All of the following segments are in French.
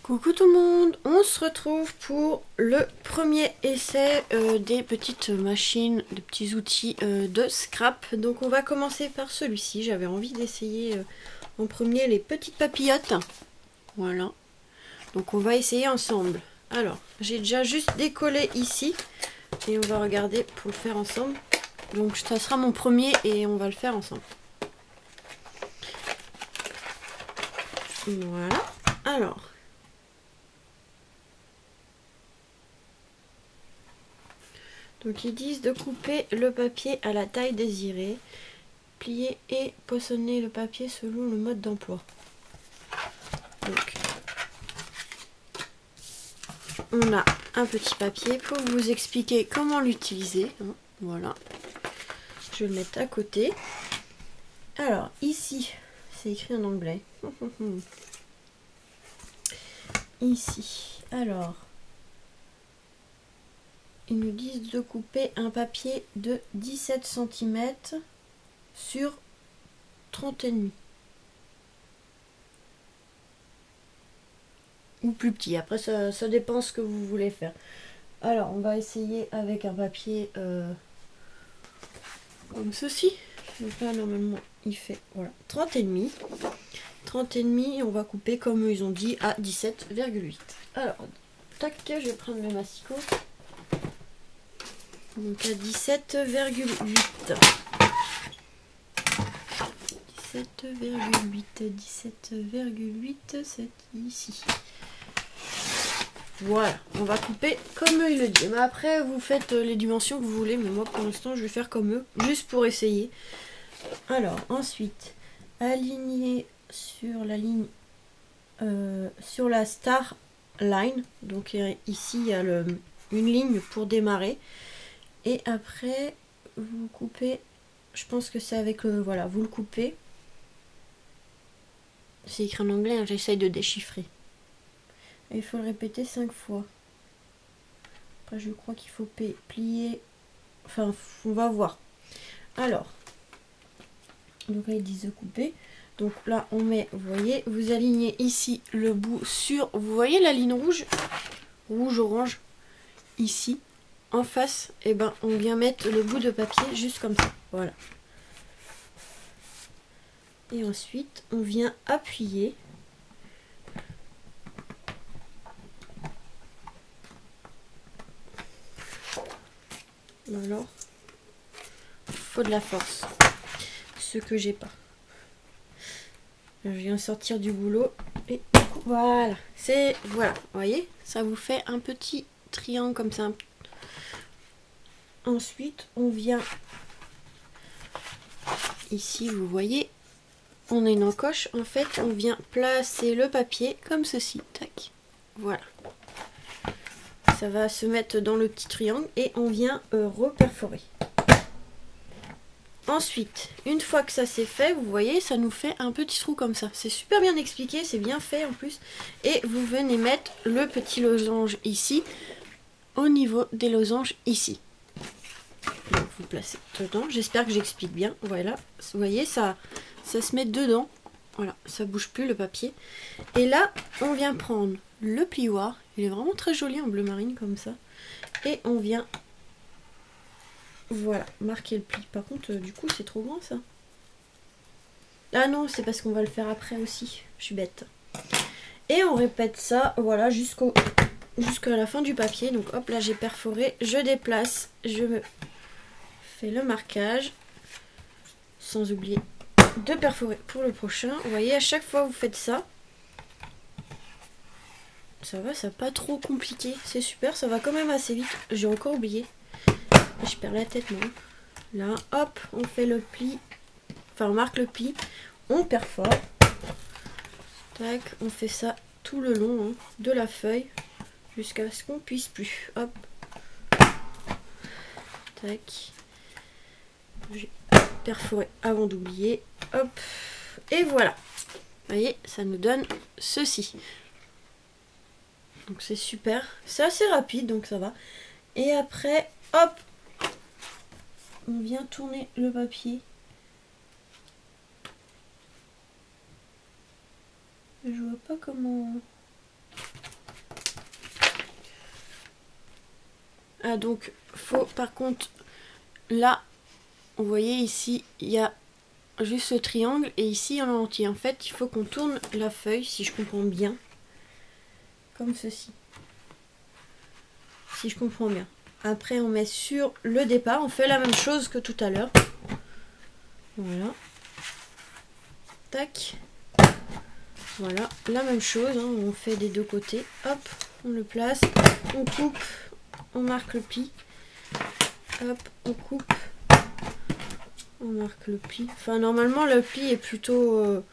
Coucou tout le monde, on se retrouve pour le premier essai des petites machines, des petits outils de scrap. Donc on va commencer par celui-ci, j'avais envie d'essayer en premier les petites papillotes. Voilà, donc on va essayer ensemble. Alors, j'ai déjà juste décollé ici et on va regarder pour le faire ensemble. Donc ça sera mon premier et on va le faire ensemble. Voilà, alors... Donc ils disent de couper le papier à la taille désirée, plier et poinçonner le papier selon le mode d'emploi. Donc on a un petit papier pour vous expliquer comment l'utiliser. Voilà, je vais le mettre à côté. Alors ici, c'est écrit en anglais. Ici, alors... Ils nous disent de couper un papier de 17 cm sur 30,5. Ou plus petit, après ça dépend ce que vous voulez faire. Alors on va essayer avec un papier comme ceci. Donc là normalement il fait voilà 30,5. 30,5 on va couper comme ils ont dit à 17,8. Alors tac, je vais prendre le massicot. Donc à 17,8. 17,8, c'est ici. Voilà, on va couper comme eux ils le disent. Mais après, vous faites les dimensions que vous voulez, mais moi pour l'instant, je vais faire comme eux, juste pour essayer. Alors, ensuite, aligner sur la ligne, sur la star line. Donc ici, il y a une ligne pour démarrer. Et après, vous coupez, je pense que c'est avec le, voilà, vous le coupez. C'est écrit en anglais, hein, j'essaye de déchiffrer. Et il faut le répéter 5 fois. Après, je crois qu'il faut plier, enfin, on va voir. Alors, donc là, ils disent de couper. Donc là, on met, vous voyez, vous alignez ici le bout sur, vous voyez la ligne rouge, rouge-orange, ici. En face, et ben, on vient mettre le bout de papier juste comme ça. Voilà. Et ensuite, on vient appuyer. Alors, faut de la force. Ce que j'ai pas. Je viens sortir du boulot et voilà. C'est voilà. Vous voyez, ça vous fait un petit triangle comme ça. Ensuite, on vient ici, vous voyez, on a une encoche. En fait, on vient placer le papier comme ceci. Tac. Voilà. Ça va se mettre dans le petit triangle et on vient reperforer. Ensuite, une fois que ça c'est fait, vous voyez, ça nous fait un petit trou comme ça. C'est super bien expliqué, c'est bien fait en plus. Et vous venez mettre le petit losange ici, au niveau des losanges ici. Donc vous placez dedans, j'espère que j'explique bien. Voilà, vous voyez, ça se met dedans. Voilà, ça bouge plus le papier. Et là, on vient prendre le plioir. Il est vraiment très joli en bleu marine comme ça. Et on vient, voilà, marquer le pli. Par contre, du coup, c'est trop grand ça. Ah non, c'est parce qu'on va le faire après aussi. Je suis bête. Et on répète ça, voilà, jusqu'à la fin du papier. Donc hop, là j'ai perforé, je déplace, je me fais le marquage. Sans oublier de perforer pour le prochain. Vous voyez, à chaque fois vous faites ça. Ça va, c'est pas trop compliqué. C'est super, ça va quand même assez vite. J'ai encore oublié. Je perds la tête, moi. Là, hop, on fait le pli. Enfin, on marque le pli. On perfore. Tac, on fait ça tout le long de la feuille. Jusqu'à ce qu'on puisse plus. Hop. Tac. J'ai perforé avant d'oublier. Hop. Et voilà. Vous voyez, ça nous donne ceci. Donc c'est super. C'est assez rapide, donc ça va. Et après, hop, on vient tourner le papier. Je vois pas comment... Voilà, donc faut par contre, là, vous voyez ici, il y a juste ce triangle et ici il y a l'entier. En fait, il faut qu'on tourne la feuille, si je comprends bien, comme ceci. Si je comprends bien. Après, on met sur le départ, on fait la même chose que tout à l'heure. Voilà. Tac. Voilà, la même chose, hein, on fait des deux côtés. Hop, on le place, on coupe, on marque le pli. Hop, on coupe, on marque le pli. Enfin, normalement, le pli est plutôt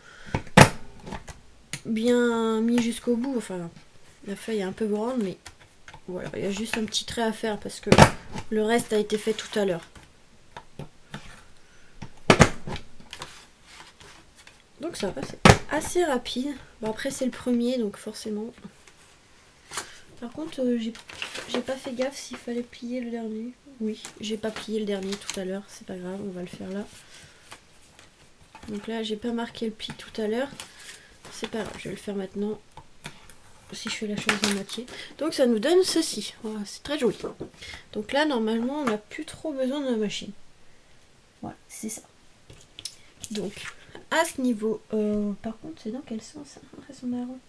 bien mis jusqu'au bout. Enfin, la feuille est un peu grande, mais voilà, il y a juste un petit trait à faire parce que le reste a été fait tout à l'heure. Donc ça va, c'est assez rapide. Bon, après, c'est le premier, donc forcément. Par contre, j'ai pas fait gaffe s'il fallait plier le dernier. Oui, j'ai pas plié le dernier tout à l'heure, c'est pas grave, on va le faire là. Donc là, j'ai pas marqué le pli tout à l'heure. C'est pas grave, je vais le faire maintenant. Si je fais la chose à moitié. Donc ça nous donne ceci. Voilà, c'est très joli. Donc là, normalement, on n'a plus trop besoin de la machine. Voilà, c'est ça. Donc, à ce niveau, par contre, c'est dans quel sens son marron.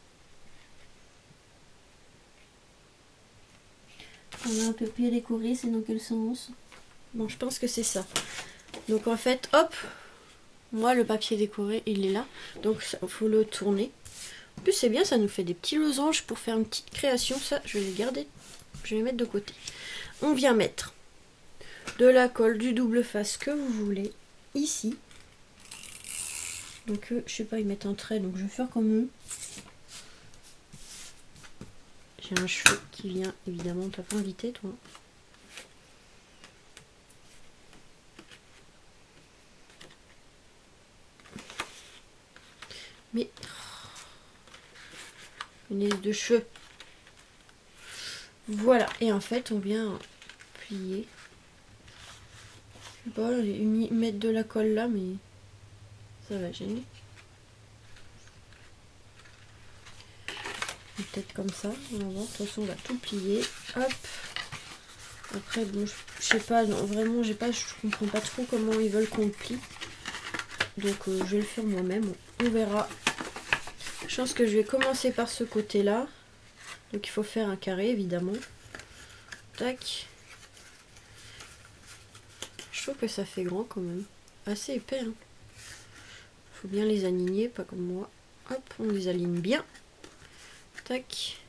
On a un papier décoré, c'est dans quel sens? Bon, je pense que c'est ça. Donc en fait, hop, moi le papier décoré, il est là. Donc il faut le tourner. En plus, c'est bien, ça nous fait des petits losanges pour faire une petite création. Ça, je vais les garder, je vais les mettre de côté. On vient mettre de la colle, du double face que vous voulez, ici. Donc je sais pas, ils mettent un trait, donc je vais faire comme eux. J'ai un cheveu qui vient, évidemment, t'as pas invité toi. Mais une aise de cheveux. Voilà, et en fait on vient plier. Je sais pas, mettre de la colle là, mais ça va gêner. Peut-être comme ça, on va voir. De toute façon, on va tout plier. Hop. Après, bon, je sais pas, non, vraiment, je comprends pas trop comment ils veulent qu'on le plie. Donc, je vais le faire moi-même. On verra. Je pense que je vais commencer par ce côté-là. Donc, il faut faire un carré, évidemment. Tac. Je trouve que ça fait grand quand même. Assez épais, hein. Faut bien les aligner, pas comme moi. Hop, on les aligne bien. Tac.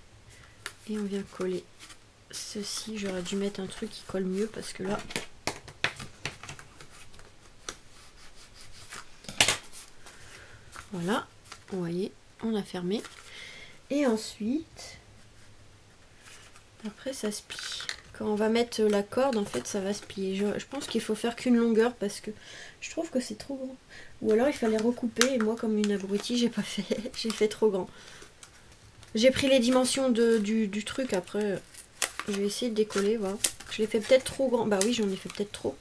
Et on vient coller ceci. J'aurais dû mettre un truc qui colle mieux parce que là... Voilà. Vous voyez, on a fermé. Et ensuite... Après, ça se plie. Quand on va mettre la corde, en fait, ça va se plier. Je pense qu'il faut faire qu'une longueur parce que je trouve que c'est trop grand. Ou alors, il fallait recouper. Et moi, comme une abrutie, j'ai pas fait. J'ai fait trop grand. J'ai pris les dimensions du truc. Après, je vais essayer de décoller. Voilà. Je l'ai fait peut-être trop grand. Bah oui, j'en ai fait peut-être trop.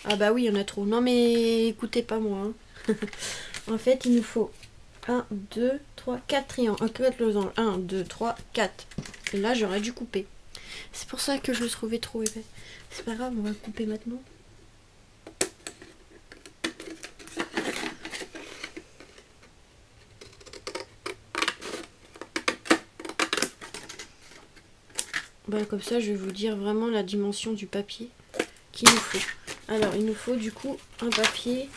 Ah bah oui, il y en a trop. Non, mais écoutez pas moi. Hein. En fait, il nous faut 1, 2, 3, 4 triangles. 4 losanges. 1, 2, 3, 4. Et là, j'aurais dû couper. C'est pour ça que je le trouvais trop épais. C'est pas grave, on va le couper maintenant. Bah, comme ça, je vais vous dire vraiment la dimension du papier qu'il nous faut. Alors, il nous faut du coup un papier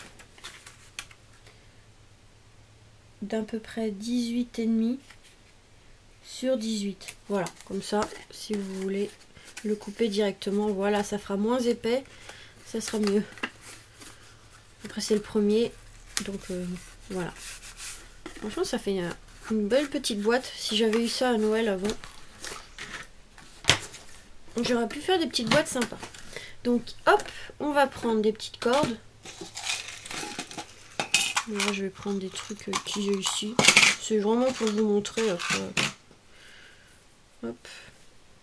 d'à peu près 18,5 sur 18. Voilà, comme ça, si vous voulez le couper directement, voilà, ça fera moins épais, ça sera mieux. Après, c'est le premier, donc voilà. Franchement, ça fait une belle petite boîte. Si j'avais eu ça à Noël avant, j'aurais pu faire des petites boîtes sympas. Donc, hop, on va prendre des petites cordes. Là, je vais prendre des trucs que j'ai ici. C'est vraiment pour vous montrer. Après. Hop.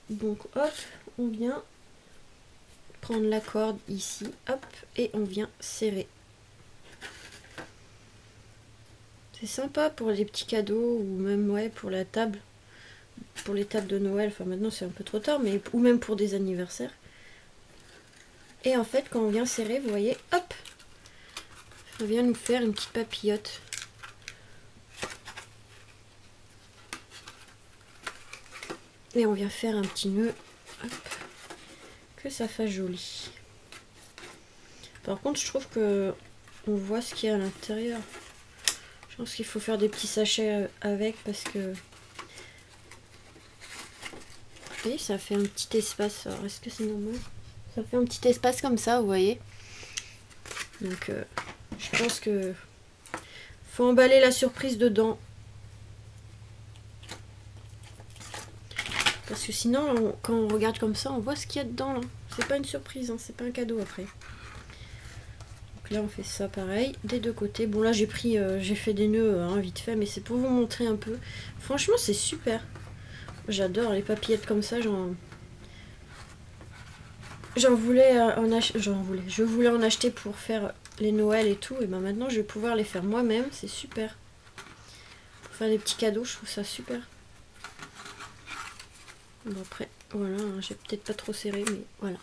Donc, hop, on vient prendre la corde ici. Hop, et on vient serrer. C'est sympa pour les petits cadeaux ou même ouais, pour la table. pour les tables de Noël, enfin maintenant c'est un peu trop tard, mais ou même pour des anniversaires. Et en fait, quand on vient serrer, vous voyez, hop, ça vient nous faire une petite papillote. Et on vient faire un petit nœud, hop, que ça fasse joli. Par contre, je trouve que on voit ce qu'il y a à l'intérieur. Je pense qu'il faut faire des petits sachets avec parce que... Et ça fait un petit espace. Alors, est-ce que c'est normal? Ça fait un petit espace comme ça, vous voyez. Donc, je pense que faut emballer la surprise dedans. Parce que sinon, quand on regarde comme ça, on voit ce qu'il y a dedans. C'est pas une surprise, hein, c'est pas un cadeau après. Donc là, on fait ça pareil, des deux côtés. Bon, là, j'ai fait des nœuds hein, vite fait, mais c'est pour vous montrer un peu. Franchement, c'est super. J'adore les papillettes comme ça. Je voulais en acheter pour faire les Noëls et tout. Et ben maintenant, je vais pouvoir les faire moi-même. C'est super. Pour faire des petits cadeaux, je trouve ça super. Bon après, voilà, hein, j'ai peut-être pas trop serré, mais voilà.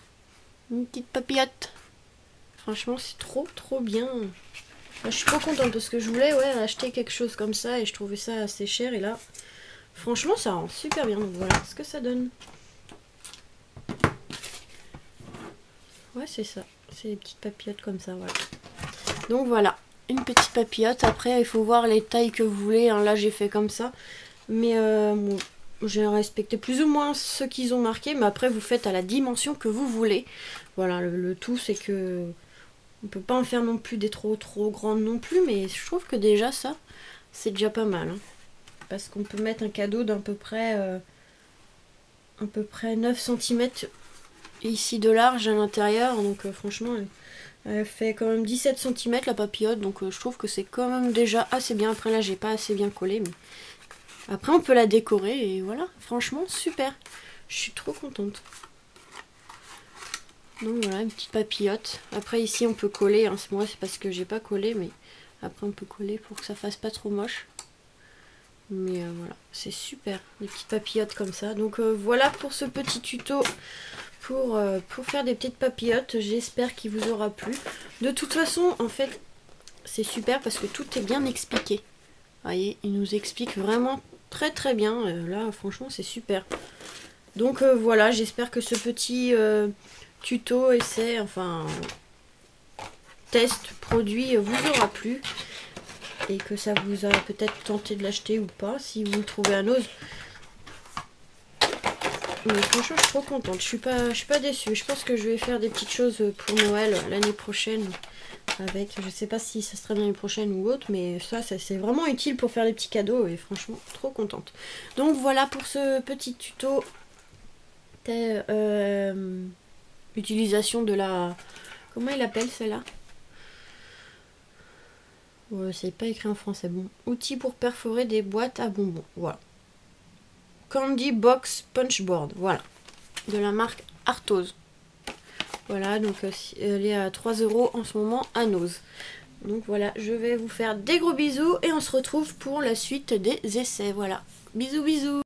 Une petite papillote. Franchement, c'est trop bien. Là, je suis trop contente parce que je voulais acheter quelque chose comme ça et je trouvais ça assez cher. Et là, franchement, ça rend super bien. Donc voilà ce que ça donne. Ouais, c'est ça. C'est des petites papillotes comme ça, voilà. Donc voilà, une petite papillote. Après, il faut voir les tailles que vous voulez. Hein. Là, j'ai fait comme ça. Mais bon, j'ai respecté plus ou moins ce qu'ils ont marqué. Mais après, vous faites à la dimension que vous voulez. Voilà, le tout, c'est que... On peut pas en faire non plus des trop grandes non plus. Mais je trouve que déjà, ça, c'est déjà pas mal. Hein. Parce qu'on peut mettre un cadeau d'à peu près 9 cm ici de large à l'intérieur. Donc franchement, elle fait quand même 17 cm la papillote. Donc je trouve que c'est quand même déjà assez bien. Après là, j'ai pas assez bien collé. Mais après, on peut la décorer. Et voilà, franchement, super. Je suis trop contente. Donc voilà, une petite papillote. Après ici, on peut coller. Hein. Moi, c'est parce que j'ai pas collé. Mais après, on peut coller pour que ça fasse pas trop moche. Mais voilà, c'est super, des petites papillotes comme ça. Donc voilà pour ce petit tuto pour faire des petites papillotes. J'espère qu'il vous aura plu. De toute façon, en fait, c'est super parce que tout est bien expliqué. Vous voyez, il nous explique vraiment très bien. Là, franchement, c'est super. Donc voilà, j'espère que ce petit tuto, essai, enfin, test, produit vous aura plu. Et que ça vous a peut-être tenté de l'acheter ou pas, si vous le trouvez à Noz. Mais franchement, je suis trop contente. Je suis pas déçue. Je pense que je vais faire des petites choses pour Noël l'année prochaine. Avec, je sais pas si ça sera l'année prochaine ou autre, mais ça c'est vraiment utile pour faire des petits cadeaux. Et franchement, trop contente. Donc voilà pour ce petit tuto. Utilisation de la... Comment il appelle celle-là? C'est pas écrit en français. Bon, outils pour perforer des boîtes à bonbons. Voilà. Candy Box Punchboard. Voilà. De la marque Arthos. Voilà, donc elle est à 3 € en ce moment à Noz. Donc voilà, je vais vous faire des gros bisous et on se retrouve pour la suite des essais. Voilà. Bisous.